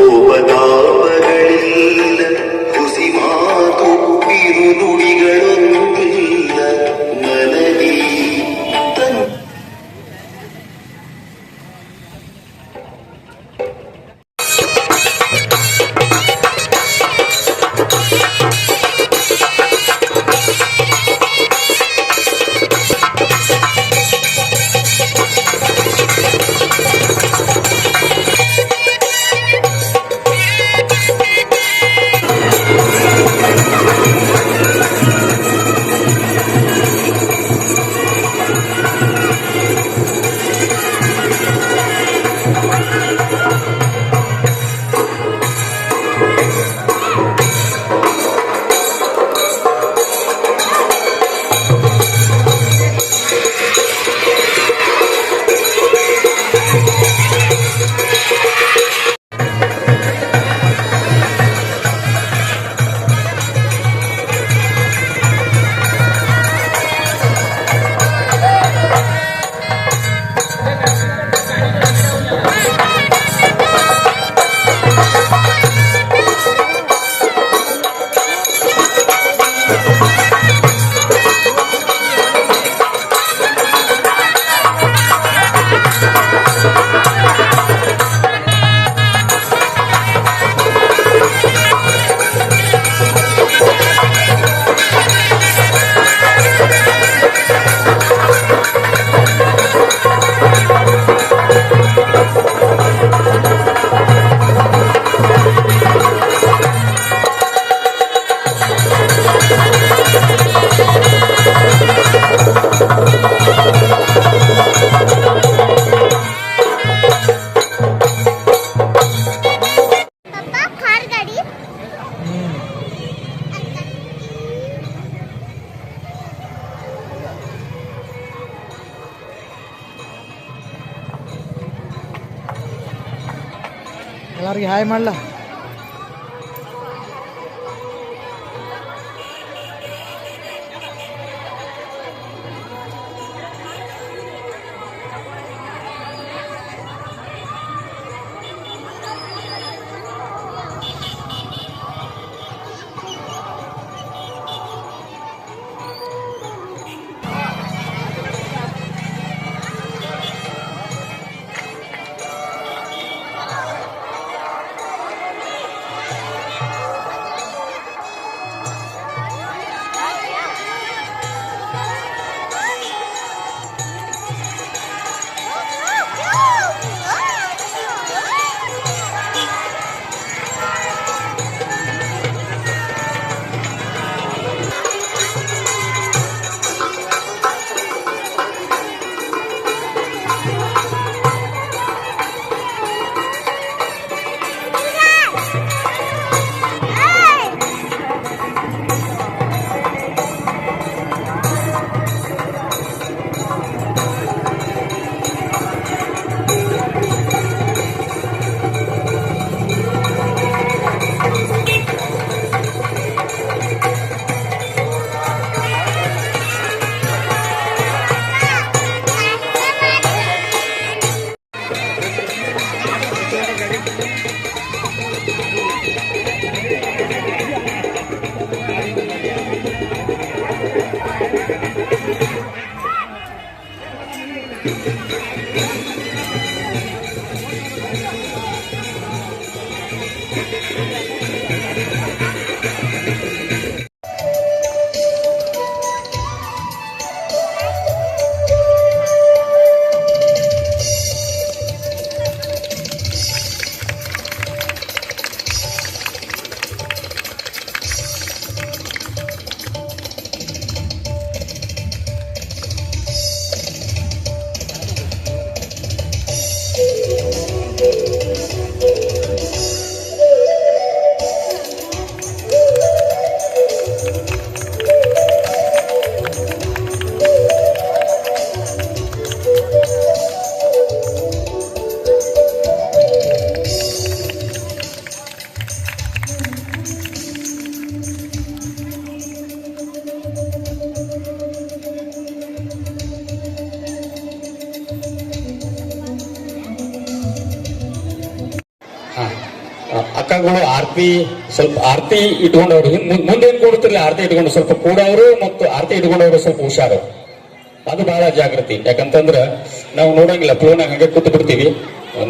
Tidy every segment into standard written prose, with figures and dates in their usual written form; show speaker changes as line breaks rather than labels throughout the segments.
ಕೋಪತಾಪಗಳಿಲ್ಲ, ಹುಸಿ ಮಾತು ಬಿರುನುಡಿಗಳೊಂದಿಲ್ಲ ನನಗೆ
ಎಲ್ಲರಿಗೆ ಹಾಯ್ ಮಾಡಲ. ಅಕ್ಕಗಳು ಆರತಿ ಸ್ವಲ್ಪ ಆರತಿ ಇಟ್ಕೊಂಡವ್ರು ಮುಂದೆ ಏನ್ ಕೊಡುತ್ತಿರಲಿಲ್ಲ, ಆರತಿ ಇಟ್ಕೊಂಡು ಸ್ವಲ್ಪ ಕೂಡವರು ಮತ್ತು ಆರತಿ ಇಟ್ಕೊಂಡವರು ಸ್ವಲ್ಪ ಹುಷಾರು. ಅದು ಬಹಳ ಜಾಗೃತಿ. ಯಾಕಂತಂದ್ರ ನಾವು ನೋಡಂಗಿಲ್ಲ, ಫ್ಲೋನಾಗ ಹಂಗೆ ಕೂತು ಬಿಡ್ತೀವಿ,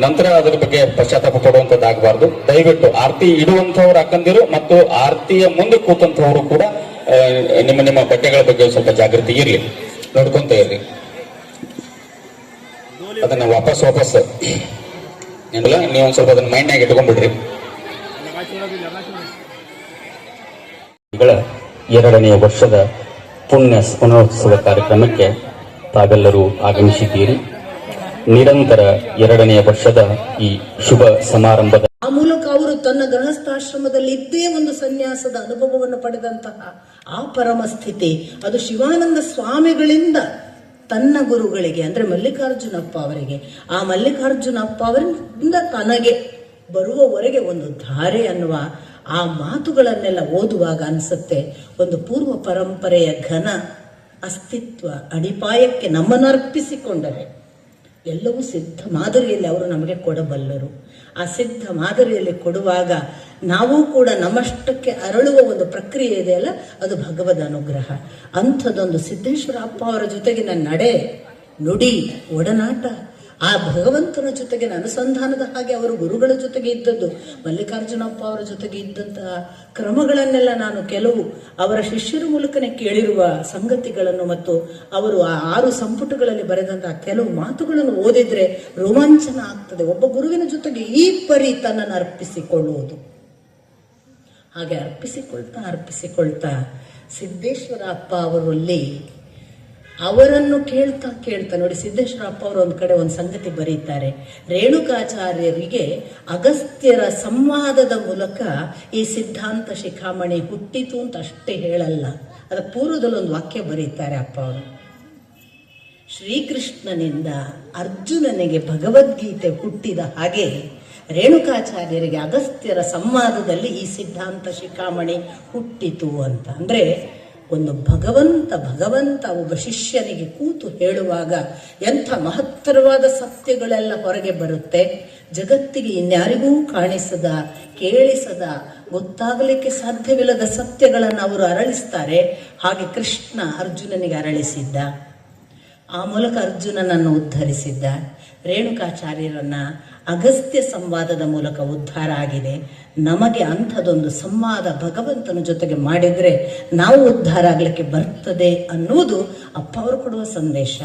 ನಂತರ ಅದ್ರ ಬಗ್ಗೆ ಪಶ್ಚಾತ್ತಾಪ ಪಡುವಂತದ್ದಾಗಬಾರ್ದು. ದಯವಿಟ್ಟು ಆರತಿ ಇಡುವಂತವ್ರು ಅಕ್ಕಂದಿರು ಮತ್ತು ಆರತಿಯ ಮುಂದೆ ಕೂತಂತವ್ರು ಕೂಡ ನಿಮ್ಮ ನಿಮ್ಮ ಬಟ್ಟೆಗಳ ಬಗ್ಗೆ ಸ್ವಲ್ಪ ಜಾಗೃತಿ ಇರ್ಲಿ, ನೋಡ್ಕೊಂತ ಇರ್ಲಿ. ಅದನ್ನ ವಾಪಸ್ ಏನಿಲ್ಲ, ನೀವೊಂದ್ ಸ್ವಲ್ಪ ಅದನ್ನ ಮೈಂಡ್ನಾಗ ಇಟ್ಕೊಂಡ್ಬಿಡ್ರಿ. ಎರಡನೆಯ ವರ್ಷದ ಪುಣ್ಯ ಸ್ಮರಣೋತ್ಸವ ಕಾರ್ಯಕ್ರಮಕ್ಕೆ ತಾವೆಲ್ಲರೂ ಆಗಮಿಸಿದ್ದೀರಿ. ನಿರಂತರ ಎರಡನೆಯ ವರ್ಷದ ಈ ಶುಭ ಸಮಾರಂಭದ
ಆ ಮೂಲಕ ಅವರು ತನ್ನ ಗೃಹಸ್ಥಾಶ್ರಮದಲ್ಲಿ ಇದ್ದೇ ಒಂದು ಸನ್ಯಾಸದ ಅನುಭವವನ್ನು ಪಡೆದಂತಹ ಆ ಪರಮ ಸ್ಥಿತಿ, ಅದು ಶಿವಾನಂದ ಸ್ವಾಮಿಗಳಿಂದ ತನ್ನ ಗುರುಗಳಿಗೆ ಅಂದ್ರೆ ಮಲ್ಲಿಕಾರ್ಜುನಪ್ಪ ಅವರಿಗೆ, ಆ ಮಲ್ಲಿಕಾರ್ಜುನಪ್ಪ ಅವರಿಂದ ತನಗೆ ಬರುವವರೆಗೆ ಒಂದು ಧಾರೆ ಅನ್ನುವ ಆ ಮಾತುಗಳನ್ನೆಲ್ಲ ಓದುವಾಗ ಅನ್ಸುತ್ತೆ, ಒಂದು ಪೂರ್ವ ಪರಂಪರೆಯ ಘನ ಅಸ್ತಿತ್ವ ಅಡಿಪಾಯಕ್ಕೆ ನಮ್ಮನ್ನು ಅರ್ಪಿಸಿಕೊಂಡರೆ ಎಲ್ಲವೂ ಸಿದ್ಧ ಮಾದರಿಯಲ್ಲಿ ಅವರು ನಮಗೆ ಕೊಡಬಲ್ಲರು. ಆ ಸಿದ್ಧ ಮಾದರಿಯಲ್ಲಿ ಕೊಡುವಾಗ ನಾವು ಕೂಡ ನಮ್ಮಷ್ಟಕ್ಕೆ ಅರಳುವ ಒಂದು ಪ್ರಕ್ರಿಯೆ ಇದೆಯಲ್ಲ, ಅದು ಭಗವದ್ ಅನುಗ್ರಹ. ಅಂಥದ್ದೊಂದು ಸಿದ್ದೇಶ್ವರ ಅಪ್ಪ ಅವರ ಜೊತೆಗಿನ ನಡೆ, ನುಡಿ, ಒಡನಾಟ, ಆ ಭಗವಂತನ ಜೊತೆಗಿನ ಅನುಸಂಧಾನದ ಹಾಗೆ ಅವರು ಗುರುಗಳ ಜೊತೆಗೆ ಇದ್ದದ್ದು, ಮಲ್ಲಿಕಾರ್ಜುನಪ್ಪ ಅವರ ಜೊತೆಗೆ ಇದ್ದಂತಹ ಕ್ರಮಗಳನ್ನೆಲ್ಲ ನಾನು ಕೆಲವು ಅವರ ಶಿಷ್ಯರ ಮೂಲಕನೇ ಕೇಳಿರುವ ಸಂಗತಿಗಳನ್ನು ಮತ್ತು ಅವರು ಆ 6 ಸಂಪುಟಗಳಲ್ಲಿ ಬರೆದಂತಹ ಕೆಲವು ಮಾತುಗಳನ್ನು ಓದಿದ್ರೆ ರೋಮಾಂಚನ ಆಗ್ತದೆ. ಒಬ್ಬ ಗುರುವಿನ ಜೊತೆಗೆ ಈ ಪರಿ ತನ್ನನ್ನು ಅರ್ಪಿಸಿಕೊಳ್ಳುವುದು. ಹಾಗೆ ಅರ್ಪಿಸಿಕೊಳ್ತಾ ಸಿದ್ದೇಶ್ವರ ಅಪ್ಪ ಅವರಲ್ಲಿ ಅವರನ್ನು ಕೇಳ್ತಾ ನೋಡಿ, ಸಿದ್ದೇಶ್ವರ ಅಪ್ಪ ಅವರು ಒಂದ್ ಕಡೆ ಒಂದು ಸಂಗತಿ ಬರೀತಾರೆ, ರೇಣುಕಾಚಾರ್ಯರಿಗೆ ಅಗಸ್ತ್ಯರ ಸಂವಾದದ ಮೂಲಕ ಈ ಸಿದ್ಧಾಂತ ಶಿಖಾಮಣಿ ಹುಟ್ಟಿತು ಅಂತ ಅಷ್ಟೇ ಹೇಳಲ್ಲ, ಅದರ ಪೂರ್ವದಲ್ಲಿ ಒಂದು ವಾಕ್ಯ ಬರೀತಾರೆ ಅಪ್ಪ ಅವರು. ಶ್ರೀಕೃಷ್ಣನಿಂದ ಅರ್ಜುನನಿಗೆ ಭಗವದ್ಗೀತೆ ಹುಟ್ಟಿದ ಹಾಗೆ ರೇಣುಕಾಚಾರ್ಯರಿಗೆ ಅಗಸ್ತ್ಯರ ಸಂವಾದದಲ್ಲಿ ಈ ಸಿದ್ಧಾಂತ ಶಿಖಾಮಣಿ ಹುಟ್ಟಿತು ಅಂತ. ಅಂದ್ರೆ ಒಂದು ಭಗವಂತ ಒಬ್ಬ ಶಿಷ್ಯನಿಗೆ ಕೂತು ಹೇಳುವಾಗ ಎಂಥ ಮಹತ್ತರವಾದ ಸತ್ಯಗಳೆಲ್ಲ ಹೊರಗೆ ಬರುತ್ತೆ. ಜಗತ್ತಿಗೆ ಇನ್ಯಾರಿಗೂ ಕಾಣಿಸದ, ಕೇಳಿಸದ, ಗೊತ್ತಾಗಲಿಕ್ಕೆ ಸಾಧ್ಯವಿಲ್ಲದ ಸತ್ಯಗಳನ್ನು ಅವರು ಅರಳಿಸ್ತಾರೆ. ಹಾಗೆ ಕೃಷ್ಣ ಅರ್ಜುನನಿಗೆ ಅರಳಿಸಿದ್ದ, ಆ ಮೂಲಕ ಅರ್ಜುನನನ್ನು ಉದ್ಧರಿಸಿದ್ದ. ರೇಣುಕಾಚಾರ್ಯರನ್ನ ಅಗಸ್ತ್ಯ ಸಂವಾದದ ಮೂಲಕ ಉದ್ಧಾರ ಆಗಿದೆ. ನಮಗೆ ಅಂಥದೊಂದು ಸಂವಾದ ಭಗವಂತನ ಜೊತೆಗೆ ಮಾಡಿದ್ರೆ ನಾವು ಉದ್ಧಾರ ಆಗ್ಲಿಕ್ಕೆ ಬರ್ತದೆ ಅನ್ನುವುದು ಅಪ್ಪ ಅವರು ಕೊಡುವ ಸಂದೇಶ.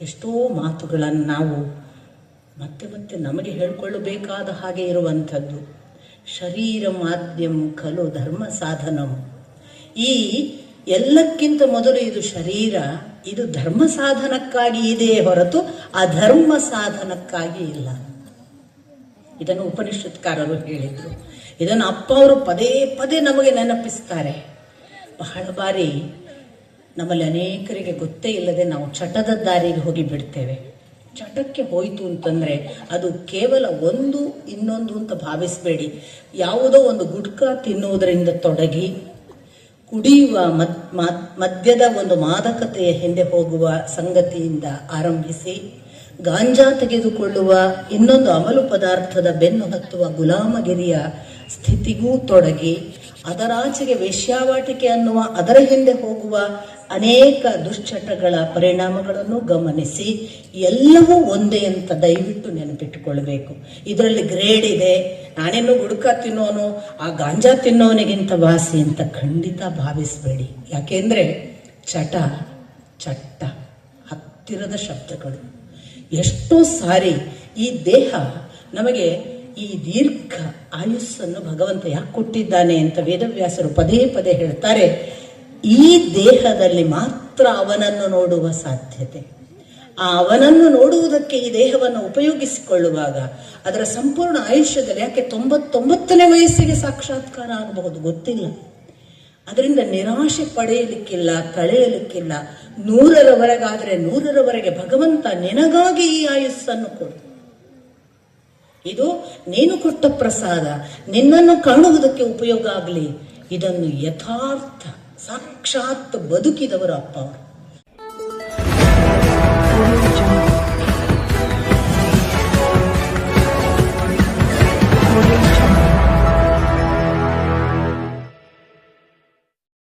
ಎಷ್ಟೋ ಮಾತುಗಳನ್ನು ನಾವು ಮತ್ತೆ ನಮಗೆ ಹೇಳ್ಕೊಳ್ಳಬೇಕಾದ ಹಾಗೆ ಇರುವಂಥದ್ದು. ಶರೀರ ಮಾಧ್ಯಮ ಖಲು ಧರ್ಮ ಸಾಧನಂ. ಈ ಎಲ್ಲಕ್ಕಿಂತ ಮೊದಲು ಇದು ಶರೀರ, ಇದು ಧರ್ಮ ಸಾಧನಕ್ಕಾಗಿ ಇದೆಯೇ ಹೊರತು ಅಧರ್ಮ ಸಾಧನಕ್ಕಾಗಿ ಇಲ್ಲ. ಇದನ್ನು ಉಪನಿಷತ್ಕಾರರು ಹೇಳಿದ್ರು. ಇದನ್ನು ಅಪ್ಪ ಅವರು ಪದೇ ನಮಗೆ ನೆನಪಿಸ್ತಾರೆ. ಬಹಳ ಬಾರಿ ನಮ್ಮಲ್ಲಿ ಅನೇಕರಿಗೆ ಗೊತ್ತೇ ಇಲ್ಲದೆ ನಾವು ಚಟದ ದಾರಿಗೆ ಹೋಗಿ ಬಿಡ್ತೇವೆ. ಚಟಕ್ಕೆ ಹೋಯ್ತು ಅಂತಂದ್ರೆ ಅದು ಕೇವಲ ಒಂದು ಇನ್ನೊಂದು ಅಂತ ಭಾವಿಸಬೇಡಿ. ಯಾವುದೋ ಒಂದು ಗುಟ್ಕಾ ತಿನ್ನುವುದರಿಂದ ತೊಡಗಿ, ಕುಡಿಯುವ ಮದ್ಯದ ಒಂದು ಮಾದಕತೆಯ ಹಿಂದೆ ಹೋಗುವ ಸಂಗತಿಯಿಂದ ಆರಂಭಿಸಿ, ಗಾಂಜಾ ತೆಗೆದುಕೊಳ್ಳುವ ಇನ್ನೊಂದು ಅಮಲು ಪದಾರ್ಥದ ಬೆನ್ನು ಹತ್ತುವ ಗುಲಾಮಗಿರಿಯ ಸ್ಥಿತಿಗೂ ತೊಡಗಿ, ಅದರಾಚೆಗೆ ವೇಶ್ಯಾವಾಟಿಕೆ ಅನ್ನುವ ಅದರ ಹಿಂದೆ ಹೋಗುವ ಅನೇಕ ದುಶ್ಚಟಗಳ ಪರಿಣಾಮಗಳನ್ನು ಗಮನಿಸಿ, ಎಲ್ಲವೂ ಒಂದೇ ಅಂತ ದಯವಿಟ್ಟು ನೆನಪಿಟ್ಟುಕೊಳ್ಬೇಕು. ಇದರಲ್ಲಿ ಗ್ರೇಡ್ ಇದೆ, ನಾನೇನು ಗುಡ್ಕ ತಿನ್ನೋನು ಆ ಗಾಂಜಾ ತಿನ್ನೋನಿಗಿಂತ ವಾಸಿ ಅಂತ ಖಂಡಿತ ಭಾವಿಸಬೇಡಿ. ಯಾಕೆಂದ್ರೆ ಚಟ ಹತ್ತಿರದ ಶಬ್ದಗಳು. ಎಷ್ಟೋ ಸಾರಿ ಈ ದೇಹ ನಮಗೆ ಈ ದೀರ್ಘ ಆಯುಸ್ಸನ್ನು ಭಗವಂತ ಯಾಕೆ ಕೊಟ್ಟಿದ್ದಾನೆ ಅಂತ ವೇದವ್ಯಾಸರು ಪದೇ ಹೇಳ್ತಾರೆ. ಈ ದೇಹದಲ್ಲಿ ಮಾತ್ರ ಅವನನ್ನು ನೋಡುವ ಸಾಧ್ಯತೆ. ಆ ಅವನನ್ನು ನೋಡುವುದಕ್ಕೆ ಈ ದೇಹವನ್ನು ಉಪಯೋಗಿಸಿಕೊಳ್ಳುವಾಗ ಅದರ ಸಂಪೂರ್ಣ ಆಯುಷ್ಯದಲ್ಲಿ, ಯಾಕೆ 99ನೇ ವಯಸ್ಸಿಗೆ ಸಾಕ್ಷಾತ್ಕಾರ ಆಗಬಹುದು ಗೊತ್ತಿಲ್ಲ, ಅದರಿಂದ ನಿರಾಶೆ ಪಡೆಯಲಿಕ್ಕಿಲ್ಲ, ಕಳೆಯಲಿಕ್ಕಿಲ್ಲ. 100ರವರೆಗಾದ್ರೆ 100ರವರೆಗೆ ಭಗವಂತ ನಿನಗಾಗಿ ಈ ಆಯುಸ್ಸನ್ನು ಕೊಡು. ಇದು ನೀನು ಕೊಟ್ಟ ಪ್ರಸಾದ, ನಿನ್ನನ್ನು ಕಾಣುವುದಕ್ಕೆ ಉಪಯೋಗ ಆಗಲಿ. ಇದನ್ನು ಯಥಾರ್ಥ ಸಾಕ್ಷಾತ್ ಬದುಕಿದವರು ಅಪ್ಪ ಅವರು.